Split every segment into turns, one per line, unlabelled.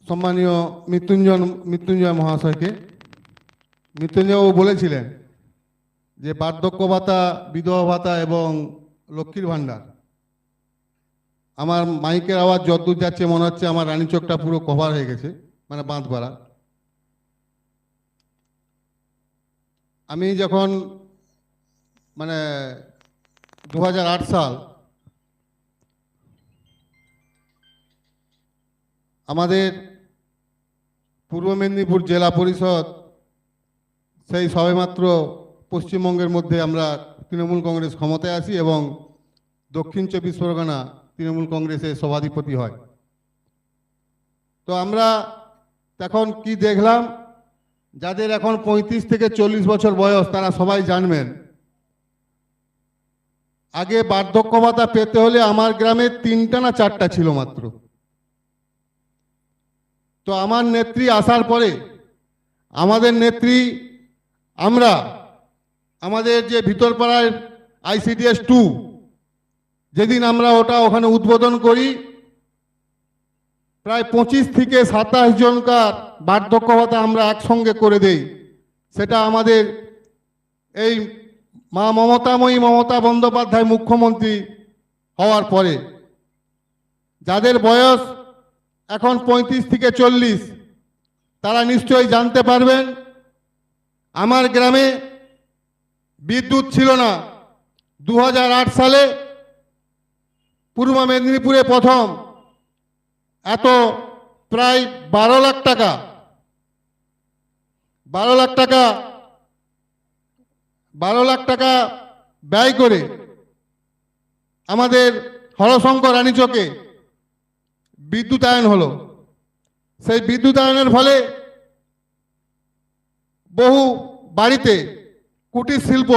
সম্মানীয় মৃত্যুঞ্জয় মহাশয়কে। মৃত্যুঞ্জয়বাবু বলেছিলেন যে বার্ধক্য ভাতা, বিধবা ভাতা এবং লক্ষ্মীর ভাণ্ডার। আমার মাইকের আওয়াজ যতদূর যাচ্ছে মনে হচ্ছে আমার রানীচকটা পুরো কভার হয়ে গেছে, মানে বাঁধপাড়া। আমি যখন মানে 2008 সাল আমাদের পূর্ব মেদিনীপুর জেলা পরিষদ সেই সবেমাত্র পশ্চিমবঙ্গের মধ্যে আমরা তৃণমূল কংগ্রেস ক্ষমতায় আসি এবং দক্ষিণ 24 পরগনা তৃণমূল কংগ্রেসের সভাধিপতি হয়। তো আমরা তখন কি দেখলাম, যাদের এখন 35 থেকে 40 বছর বয়স তারা সবাই জানবেন, আগে বার্ধক্য ভাতা পেতে হলে আমার গ্রামে 3টা না 4টা ছিল মাত্র। তো আমার নেত্রী আসার পরে আমাদের নেত্রী, আমরা আমাদের যে ভিতরপাড়ায় ICDS 2 যেদিন আমরা ওখানে উদ্বোধন করি, প্রায় 25 থেকে 27 জনকার বার্ধক্য ভাতা আমরা একসঙ্গে করে দেই। সেটা আমাদের এই মা মমতা বন্দ্যোপাধ্যায় মুখ্যমন্ত্রী হওয়ার পরে। যাদের বয়স এখন 35 থেকে 40 তারা নিশ্চয়ই জানতে পারবেন, আমার গ্রামে বিদ্যুৎ ছিল না। 2008 সালে পূর্ব মেদিনীপুরে প্রথম এত প্রায় 12 লাখ টাকা ব্যয় করে আমাদের হরশঙ্কর রানীচকে বিদ্যুতায়ন হলো। সেই বিদ্যুতায়নের ফলে বহু বাড়িতে কুটির শিল্প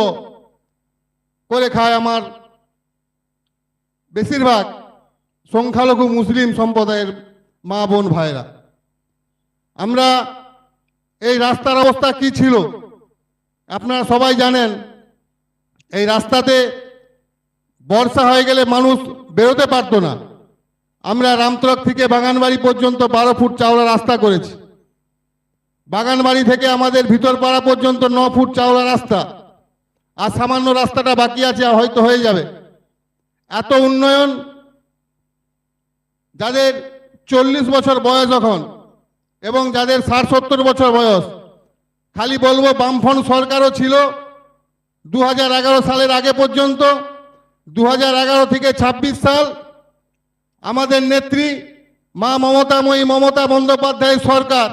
করে খায় আমার বেশিরভাগ সংখ্যালঘু মুসলিম সম্প্রদায়ের মা বোন ভাইরা। আমরা এই রাস্তার অবস্থা কি ছিল আপনারা সবাই জানেন। এই রাস্তাতে বর্ষা হয়ে গেলে মানুষ বেরোতে পারতো না। আমরা রামতরক থেকে বাগানবাড়ি পর্যন্ত 12 ফুট চওড়া রাস্তা করেছি। বাগানবাড়ি থেকে আমাদের ভিতরপাড়া পর্যন্ত 9 ফুট চওড়া রাস্তা, আর সামান্য রাস্তাটা বাকি আছে, হয়তো হয়ে যাবে। এত উন্নয়ন। যাদের 40 বছর বয়স এখন এবং যাদের 60-70 বছর বয়স, খালি বলবো বামফ্রন্ট সরকারও ছিল 2011 সালের আগে পর্যন্ত। 2011 থেকে 26 সাল আমাদের নেত্রী মা মমতা বন্দ্যোপাধ্যায়ের সরকার।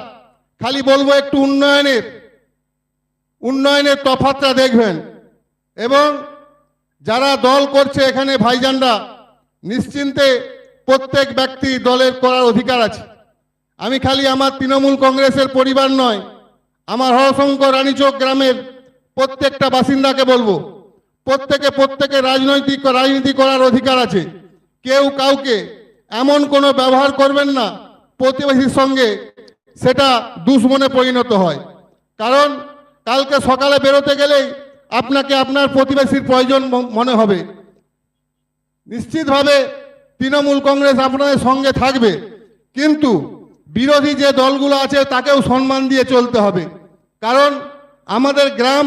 খালি বলবো একটু উন্নয়নের তফাৎটা দেখবেন। এবং যারা দল করছে এখানে ভাইজানরা, নিশ্চিন্তে প্রত্যেক ব্যক্তি দলের করার অধিকার আছে। আমি খালি আমার তৃণমূল কংগ্রেসের পরিবার নয়, আমার হরশঙ্কর রানীচক গ্রামের প্রত্যেকটা বাসিন্দাকে বলবো, প্রত্যেকে রাজনীতি করার অধিকার আছে। কেউ কাউকে এমন কোনো ব্যবহার করবেন না প্রতিবেশীর সঙ্গে সেটা দুশ্মনে পরিণত হয়। কারণ কালকে সকালে বেরোতে গেলেই আপনাকে আপনার প্রতিবেশীর প্রয়োজন মনে হবে। নিশ্চিতভাবে তৃণমূল কংগ্রেস আপনাদের সঙ্গে থাকবে, কিন্তু বিরোধী যে দলগুলো আছে তাকেও সম্মান দিয়ে চলতে হবে। কারণ আমাদের গ্রাম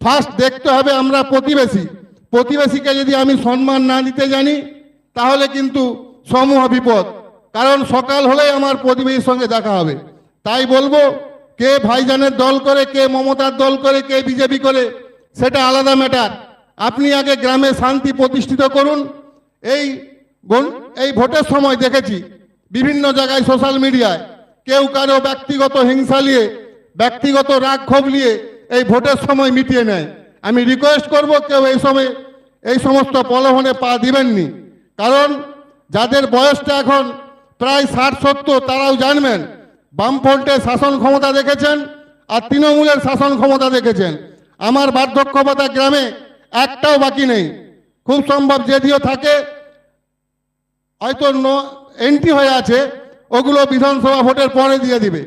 ফার্স্ট দেখতে হবে আমরা প্রতিবেশীকে যদি আমি সম্মান না দিতে জানি তাহলে কিন্তু সমূহ বিপদ। কারণ সকাল হলেই আমার প্রতিবেশীর সঙ্গে দেখা হবে। তাই বলবো, কে ভাইজানের দল করে, কে মমতার দল করে, কে বিজেপি করে, সেটা আলাদা ম্যাটার। আপনি আগে গ্রামে শান্তি প্রতিষ্ঠিত করুন। এই ভোটের সময় দেখেছি বিভিন্ন জায়গায় সোশ্যাল মিডিয়ায় কেউ কারো ব্যক্তিগত হিংসা নিয়ে, ব্যক্তিগত রাগ ক্ষোভ নিয়ে এই ভোটের সময় মিটিয়ে নেয়। আমি রিকোয়েস্ট করব, কেউ এই সমস্ত প্রলোভনে পা দিবেননি। কারণ যাদের বয়সটা এখন প্রায় 60-70 তারাও জানবেন, বামফ্রন্টের শাসন ক্ষমতা দেখেছেন আর তৃণমূলের শাসন ক্ষমতা দেখেছেন। আমার বার্ধক্য ভাতা গ্রামে একটাও বাকি নেই। খুব সম্ভব যদিও থাকে, হয়তো এন্ট্রি হয়ে আছে, ওগুলো বিধানসভা ভোটের পরে দিয়ে দিবে।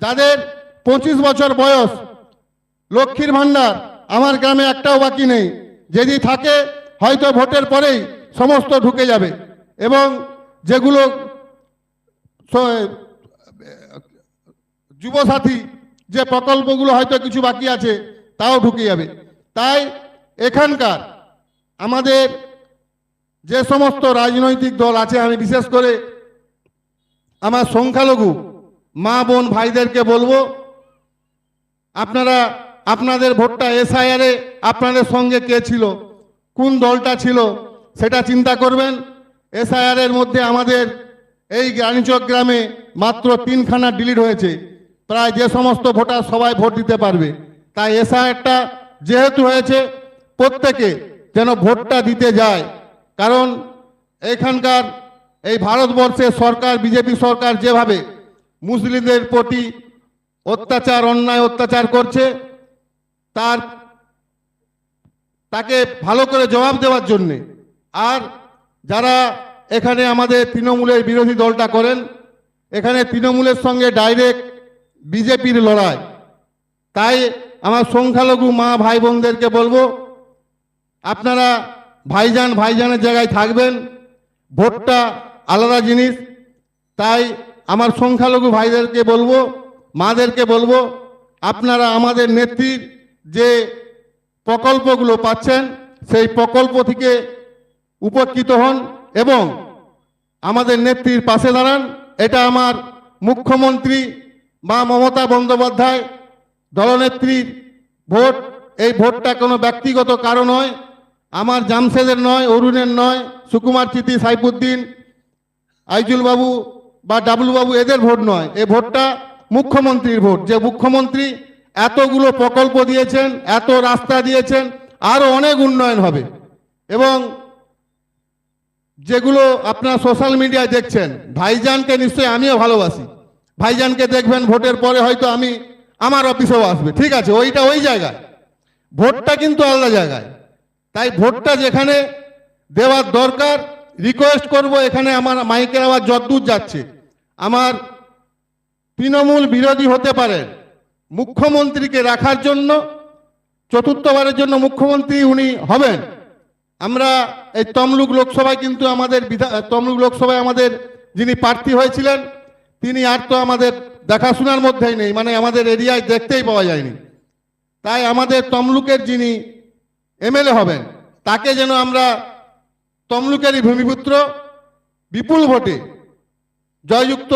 যাদের 25 বছর বয়স, লক্ষ্মীর ভাণ্ডার আমার গ্রামে একটাও বাকি নেই। যদি থাকে হয়তো ভোটের পরেই সমস্ত ঢুকে যাবে। এবং যেগুলো যুবসাথী যে প্রকল্পগুলো হয়তো কিছু বাকি আছে তাও ঢুকে যাবে। তাই এখানকার আমাদের যে সমস্ত রাজনৈতিক দল আছে, আমি বিশেষ করে আমার সংখ্যালঘু মা বোন ভাইদেরকে বলবো, আপনারা আপনাদের ভোটটা এসআইআরে আপনাদের সঙ্গে কে ছিল, কোন দলটা ছিল সেটা চিন্তা করবেন। এসআইআরের মধ্যে আমাদের এই রানীচক গ্রামে মাত্র 3খানা ডিলিট হয়েছে। প্রায় যে সমস্ত ভোটার সবাই ভোট দিতে পারবে। তাই এসআইআরটা যেহেতু হয়েছে, প্রত্যেকে যেন ভোটটা দিতে যায়। কারণ এখানকার এই ভারতবর্ষের সরকার, বিজেপি সরকার যেভাবে মুসলিমদের প্রতি অত্যাচার, অন্যায় অত্যাচার করছে, তাকে ভালো করে জবাব দেওয়ার জন্যে। আর যারা এখানে আমাদের তৃণমূলের বিরোধী দলটা করেন, এখানে তৃণমূলের সঙ্গে ডাইরেক্ট বিজেপির লড়াই। তাই আমার সংখ্যালঘু মা ভাই বোনদেরকে বলবো, আপনারা ভাইজানের জায়গায় থাকবেন। ভোটটা আলাদা জিনিস। তাই আমার সংখ্যালঘু ভাইদেরকে বলবো, মাদেরকে বলবো, আপনারা আমাদের নেত্রীর যে প্রকল্পগুলো পাচ্ছেন সেই প্রকল্প থেকে উপকৃত হন এবং আমাদের নেত্রীর পাশে দাঁড়ান। এটা আমার মুখ্যমন্ত্রী মা মমতা বন্দ্যোপাধ্যায় দলনেত্রীর ভোট। এই ভোটটা কোনো ব্যক্তিগত কারণ নয়, আমার জামশেদের নয়, অরুণের নয়, সুকুমার চিতি, সাইফুদ্দিন, আইজুল বাবু বা ডাবলু বাবু এদের ভোট নয়। এই ভোটটা মুখ্যমন্ত্রীর ভোট। যে মুখ্যমন্ত্রী এতগুলো প্রকল্প দিয়েছেন, এত রাস্তা দিয়েছেন, আরও অনেক উন্নয়ন হবে। এবং যেগুলো আপনারা সোশ্যাল মিডিয়ায় দেখছেন, ভাইজানকে নিশ্চয়ই আমিও ভালোবাসি। ভাইজানকে দেখবেন ভোটের পরে হয়তো আমার অফিসেও আসবে, ঠিক আছে, ওইটা ওই জায়গায়, ভোটটা কিন্তু আলাদা জায়গায়। তাই ভোটটা যেখানে দেওয়ার দরকার, রিকোয়েস্ট করব, এখানে আমার মাইকের আওয়াজ যতদূর যাচ্ছে, আমার তৃণমূল বিরোধী হতে পারে, মুখ্যমন্ত্রীকে রাখার জন্য, চতুর্থবারের জন্য মুখ্যমন্ত্রী উনি হবেন। আমরা এই তমলুক লোকসভায় কিন্তু তমলুক লোকসভায় আমাদের যিনি প্রার্থী হয়েছিলেন তিনি আর তো আমাদের দেখাশোনার মধ্যেই নেই, মানে আমাদের এরিয়ায় দেখতেই পাওয়া যায়নি। তাই আমাদের তমলুকের যিনি এমএলএ হবেন তাকে যেন আমরা তমলুকেরই ভূমিপুত্র বিপুল ভোটে জয়যুক্ত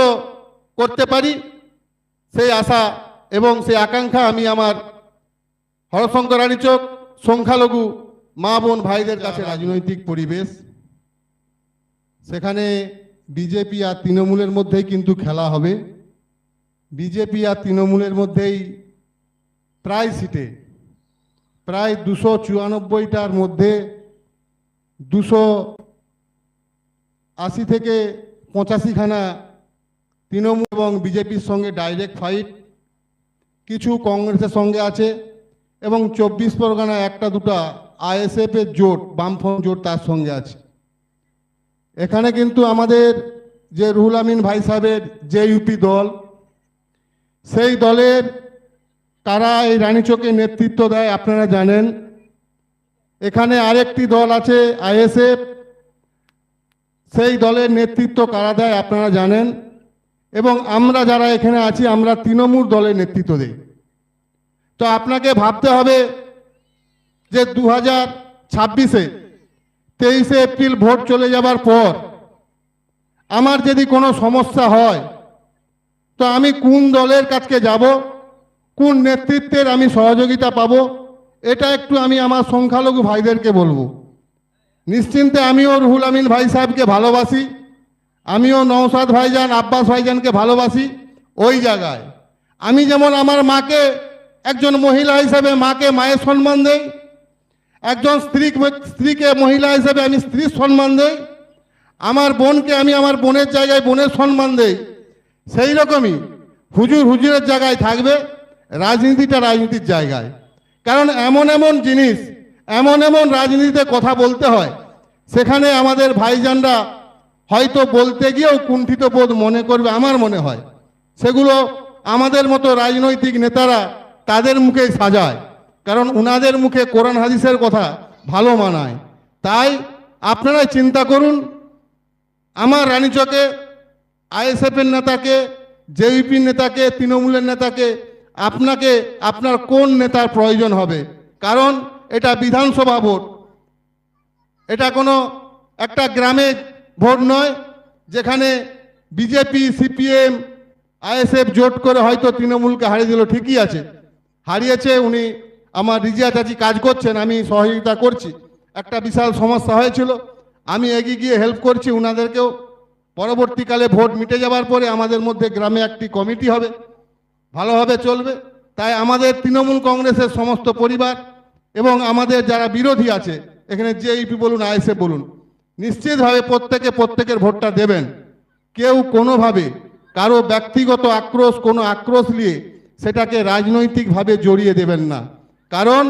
করতে পারি, সেই আশা এবং সেই আকাঙ্ক্ষা আমি আমার হরশঙ্কর রানীচক সংখ্যালঘু মা বোন ভাইদের কাছে। রাজনৈতিক পরিবেশ, সেখানে বিজেপি আর তৃণমূলের মধ্যেই কিন্তু খেলা হবে। বিজেপি আর তৃণমূলের মধ্যেই প্রায় সিটে, প্রায় 294টার মধ্যে 280 থেকে 85খানা তৃণমূল এবং বিজেপির সঙ্গে ডাইরেক্ট ফাইট। কিছু কংগ্রেসের সঙ্গে আছে এবং 24 পরগনা একটা দুটা আইএসএফের জোট, বামফ্রন্ট জোট তার সঙ্গে আছে। এখানে কিন্তু আমাদের যে রুহুল আমিন ভাই সাহেবের যে ইউপি দল, সেই দলের তারা এই রানীচকে নেতৃত্ব দেয় আপনারা জানেন। এখানে আরেকটি দল আছে আইএসএফ, সেই দলের নেতৃত্ব কারা দেয় আপনারা জানেন। এবং আমরা যারা এখানে আছি আমরা তৃণমূল দলের নেতৃত্ব দিই। তো আপনাকে ভাবতে হবে যে 2026-এ 23শে এপ্রিল ভোট চলে যাবার পর আমার যদি কোনো সমস্যা হয় তো আমি কোন দলের কাছে যাব, কোন নেতৃত্বের আমি সহযোগিতা পাব, এটা একটু আমি আমার সংখ্যালঘু ভাইদেরকে বলবো। নিশ্চিন্তে আমিও রুহুল আমিন ভাই সাহেবকে ভালোবাসি, আমিও নওশাদ ভাইজান, আব্বাস ভাইজানকে ভালোবাসি। ওই জায়গায় আমি যেমন আমার মাকে একজন মহিলা হিসেবে মাকে মায়ের সম্মান দেই, একজন স্ত্রীকে মহিলা হিসেবে আমি স্ত্রীর সম্মান দেই, আমার বোনকে আমি আমার বোনের জায়গায় বোনের সম্মান দেই। সেই রকমই হুজুরের জায়গায় থাকবে, রাজনীতিটা রাজনীতির জায়গায়। কারণ এমন এমন জিনিস, এমন এমন রাজনীতিতে কথা বলতে হয়, সেখানে আমাদের ভাইজানরা হয়তো বলতে গিয়েও কুণ্ঠিত বোধ মনে করবে, আমার মনে হয়। সেগুলো আমাদের মতো রাজনৈতিক নেতারা তাদের মুখেই সাজায়, কারণ উনাদের মুখে কোরআন হাদিসের কথা ভালো মানায়। তাই আপনারা চিন্তা করুন, আমার রানীচকে আইএসএফের নেতাকে জেইপি নেতাকে, তৃণমূলের নেতাকে, আপনাকে আপনার কোন নেতার প্রয়োজন হবে? কারণ এটা বিধানসভা ভোট, এটা কোনো একটা গ্রামে ভোট নয় যেখানে বিজেপি, সিপিএম, আইএসএফ জোট করে হয়তো তৃণমূলকে হারিয়ে দিল। ঠিকই আছে, হারিয়েছে, উনি আমার রিজিয়া চাচি কাজ করছেন, আমি সহযোগিতা করছি। একটা বিশাল সমস্যা হয়েছিল, আমি এগিয়ে গিয়ে হেল্প করছি ওনাদেরকেও। পরবর্তীকালে ভোট মিটে যাওয়ার পরে আমাদের মধ্যে গ্রামে একটি কমিটি হবে, ভালোভাবে চলবে। তাই আমাদের তৃণমূল কংগ্রেসের সমস্ত পরিবার এবং আমাদের যারা বিরোধী আছে, এখানে জেইপি বলুন, আইএসএফ বলুন, নিশ্চিতভাবে প্রত্যেকের ভোটটা দেবেন। কেউ কোনোভাবে কারো ব্যক্তিগত আক্রোশ, কোনো আক্রোশ নিয়ে সেটাকে রাজনৈতিকভাবে জড়িয়ে দেবেন না। কারণ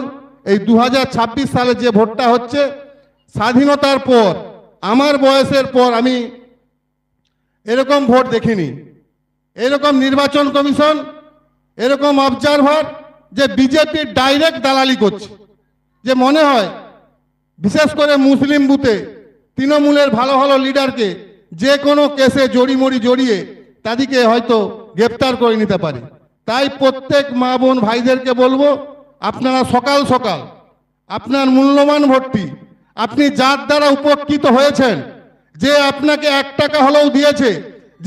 এই 2026 সালে যে ভোটটা হচ্ছে, স্বাধীনতার পর, আমার বয়সের পর আমি এরকম ভোট দেখিনি, এরকম নির্বাচন কমিশন, এরকম অবজারভার যে বিজেপির ডাইরেক্ট দালালি করছে। যে মনে হয় বিশেষ করে মুসলিম বুথে তৃণমূলের ভালো ভালো লিডারকে যে কোনো কেসে জড়িয়ে তাদেরকে হয়তো গ্রেপ্তার করে নিতে পারে। তাই প্রত্যেক মা বোন ভাইদেরকে বলবো, আপনারা সকাল সকাল আপনার মূল্যবান ভোটটি, আপনি যার দ্বারা উপকৃত হয়েছেন, যে আপনাকে 1 টাকা হলেও দিয়েছে,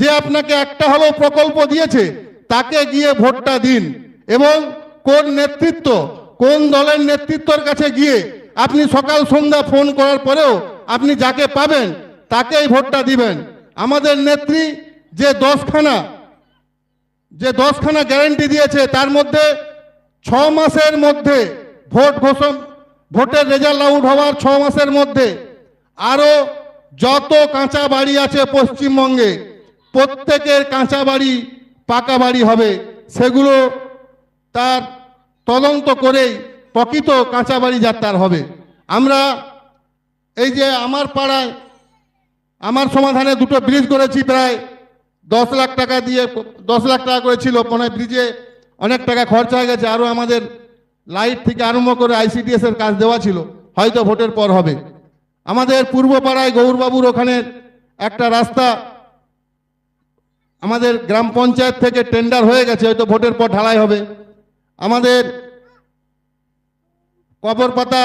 যে আপনাকে একটা হলেও প্রকল্প দিয়েছে, তাকে গিয়ে ভোটটা দিন। এবং কোন নেতৃত্ব, কোন দলের নেতৃত্বের কাছে গিয়ে আপনি সকাল সন্ধ্যা ফোন করার পরেও আপনি যাকে পাবেন তাকেই ভোটটা দিবেন। আমাদের নেত্রী যে 10খানা গ্যারান্টি দিয়েছে, তার মধ্যে 6 মাসের মধ্যে ভোটের রেজাল্ট আউট হওয়ার 6 মাসের মধ্যে আরো যত কাঁচা বাড়ি আছে পশ্চিমবঙ্গে, প্রত্যেকের কাঁচা বাড়ি পাকা বাড়ি হবে। সেগুলো তার তদন্ত করেই প্রকৃত কাঁচা বাড়ি যাত্রার হবে। আমরা এই যে আমার পাড়ায়, আমার সমাধানে 2টো ব্রিজ করেছি, প্রায় 10 লাখ টাকা দিয়ে, 10 লাখ টাকা করেছিল, মনে ব্রিজে অনেক টাকা খরচা হয়ে গেছে। আরও আমাদের লাইট থেকে আরম্ভ করে ICDS এর কাজ দেওয়া ছিল, হয়তো ভোটের পর হবে। আমাদের পূর্ব পাড়ায় গৌরবাবুর ওখানে একটা রাস্তা আমাদের গ্রাম পঞ্চায়েত থেকে টেন্ডার হয়ে গেছে, হয়তো ভোটের পর ঢালাই হবে। আমাদের কবরপাতা,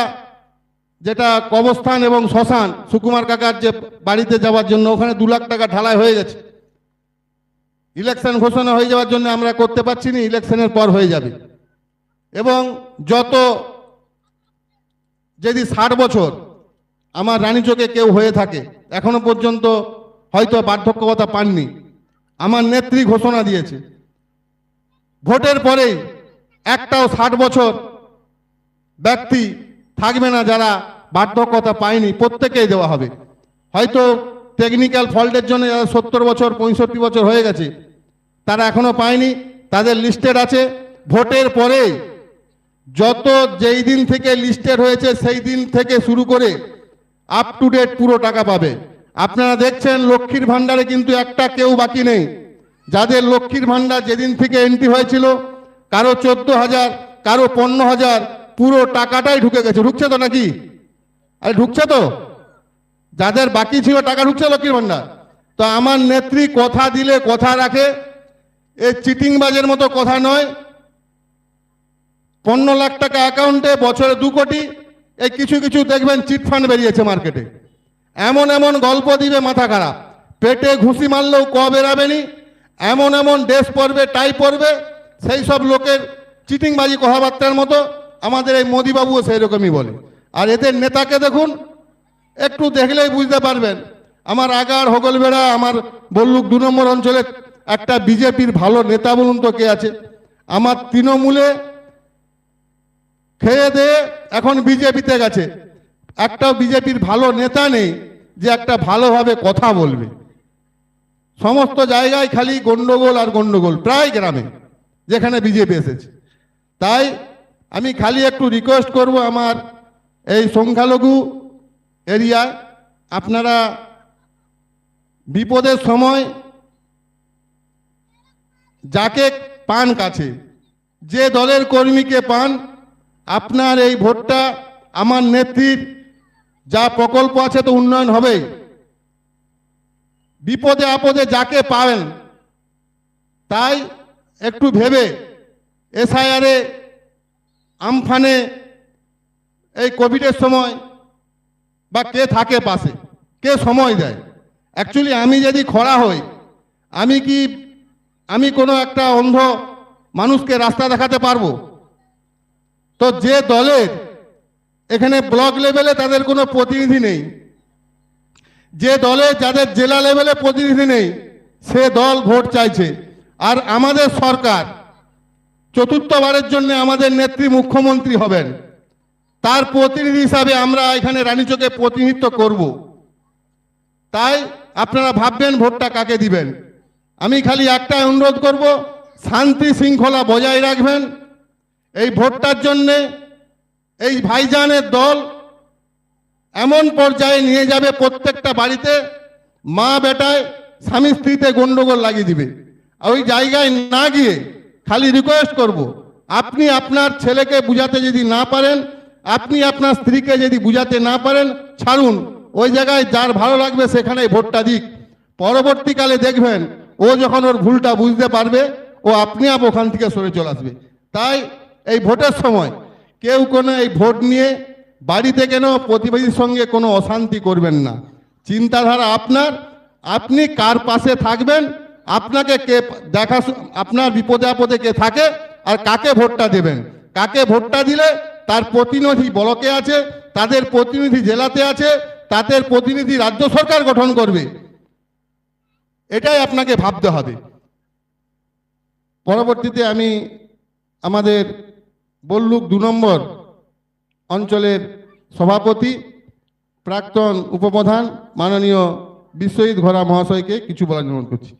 যেটা কবরস্থান এবং শ্মশান, সুকুমার কাকার যে বাড়িতে যাওয়ার জন্য, ওখানে 2 লাখ টাকা ঢালাই হয়ে গেছে। ইলেকশন ঘোষণা হয়ে যাওয়ার জন্য আমরা করতে পারছি না, ইলেকশনের পর হয়ে যাবে। এবং যত যদি 60 বছর আমার রানীচকে কেউ হয়ে থাকে, এখনো পর্যন্ত হয়তো বার্ধক্য ভাতা পাননি, আমার নেত্রী ঘোষণা দিয়েছে ভোটের পরেই একটাও 60 বছর ব্যক্তি থাকবে না যারা বার্ধক্য ভাতা পায়নি, প্রত্যেকেই দেওয়া হবে। হয়তো টেকনিক্যাল ফল্টের জন্য যারা 70 বছর 65 বছর হয়ে গেছে, তারা এখনো পায়নি, তাদের লিস্টেড আছে। ভোটের পরে যত যেই দিন থেকে লিস্টেড হয়েছে সেই দিন থেকে শুরু করে আপ টু ডেট পুরো টাকা পাবে। আপনারা দেখছেন লক্ষ্মীর ভান্ডারে কিন্তু একটা কেউ বাকি নেই। যাদের লক্ষ্মীর ভান্ডার যেদিন থেকে এন্ট্রি হয়েছিল, কারো 14,000, কারো 15,000, পুরো টাকাটাই ঢুকে গেছে। ঢুকছে তো নাকি? আরে ঢুকছে তো, যাদের বাকি ছিল টাকা ঢুকছে লক্ষ্মীর ভান্ডার। তো আমার নেত্রী কথা দিলে কথা রাখে, এই চিটিংবাজের মতো কথা নয়। 15 লাখ টাকা অ্যাকাউন্টে, বছরে 2 কোটি। এই কিছু কিছু দেখবেন চিটফান্ড বেরিয়েছে মার্কেটে, এমন এমন গল্প দিবে মাথা খারাপ, পেটে ঘুষি মারলেও বেরাবেনি, এমন এমন ড্রেস পরবে, টাই পরবে, সেই সব লোকের চিটিংবাজি কথাবার্তার মতো আমাদের এই মোদিবাবুও সেই রকমই বলে। আর এদের নেতাকে দেখুন, একটু দেখলেই বুঝতে পারবেন। আমার আগার হগলবেড়া, আমার বল্লুক 2 নম্বর অঞ্চলে একটা বিজেপির ভালো নেতা বলুন তো কে আছে? আমার তৃণমূলে খেয়ে দিয়ে এখন বিজেপিতে গেছে, একটাও বিজেপির ভালো নেতা নেই যে একটা ভালোভাবে কথা বলবে। সমস্ত জায়গায় খালি গন্ডগোল আর গন্ডগোল, প্রায় গ্রামে যেখানে বিজেপি এসেছে। তাই আমি খালি একটু রিকোয়েস্ট করব, আমার এই সংখ্যালঘু এরিয়ায় আপনারা বিপদের সময় যাকে পান কাছে, যে দলের কর্মীকে পান, আপনার এই ভোটটা আমার নেত্রীর যা প্রকল্প আছে তো উন্নয়ন হবেই। বিপদে আপদে যাকে পাবেন তাই একটু ভেবে এসআইআরে, আমফানে, এই কোভিডের সময় বা কে থাকে পাশে, কে সময় দেয়? অ্যাকচুয়ালি আমি যদি খরা হই, আমি কোনো একটা অন্ধ মানুষকে রাস্তা দেখাতে পারবো? তো যে দলের এখানে ব্লক লেভেলে তাদের কোনো প্রতিনিধি নেই, যে দলে যাদের জেলা লেভেলে প্রতিনিধি নেই, সে দল ভোট চাইছে। আর আমাদের সরকার চতুর্থবারের জন্য আমাদের নেত্রী মুখ্যমন্ত্রী হবেন, তার প্রতিনিধি হিসাবে আমরা এখানে রানীচকে প্রতিনিধিত্ব করব। তাই আপনারা ভাববেন ভোটটা কাকে দিবেন। আমি খালি একটাই অনুরোধ করব, শান্তি শৃঙ্খলা বজায় রাখবেন। এই ভোটটার জন্যে এই ভাইজানের দল এমন পর্যায়ে নিয়ে যাবে, প্রত্যেকটা বাড়িতে মা বেটায়, স্বামী স্ত্রীতে গন্ডগোল লাগিয়ে দিবে। ওই জায়গায় না গিয়ে খালি রিকোয়েস্ট করব, আপনি আপনার ছেলেকে বুঝাতে যদি না পারেন, আপনি আপনার স্ত্রীকে যদি বুঝাতে না পারেন, ছাড়ুন। ওই জায়গায় যার ভালো লাগবে সেখানে ভোটটা দিক। পরবর্তীকালে দেখবেন ও যখন ওর ভুলটা বুঝতে পারবে, ও আপনি ওখান থেকে সরে চলে আসবে। তাই এই ভোটের সময় কেউ কোনো এই ভোট নিয়ে বাড়িতে কেন প্রতিবেশীর সঙ্গে কোনো অশান্তি করবেন না। চিন্তাধারা আপনার, আপনি কার পাশে থাকবেন, আপনাকে কে দেখা, আপনার বিপদে আপদে কে থাকে, আর কাকে ভোটটা দেবেন। কাকে ভোটটা দিলে তার প্রতিনিধি ব্লকে আছে, তাদের প্রতিনিধি জেলাতে আছে, তাদের প্রতিনিধি রাজ্য সরকার গঠন করবে। এটাই আপনাকে ভাবতে হবে। পরবর্তীতে আমি আমাদের বল্লুক 2 নম্বর অঞ্চলের সভাপতি, প্রাক্তন উপপ্রধান মাননীয় বিশ্বজিৎ ঘোড়া মহাশয়কে কিছু বলার অনুরোধ করছি।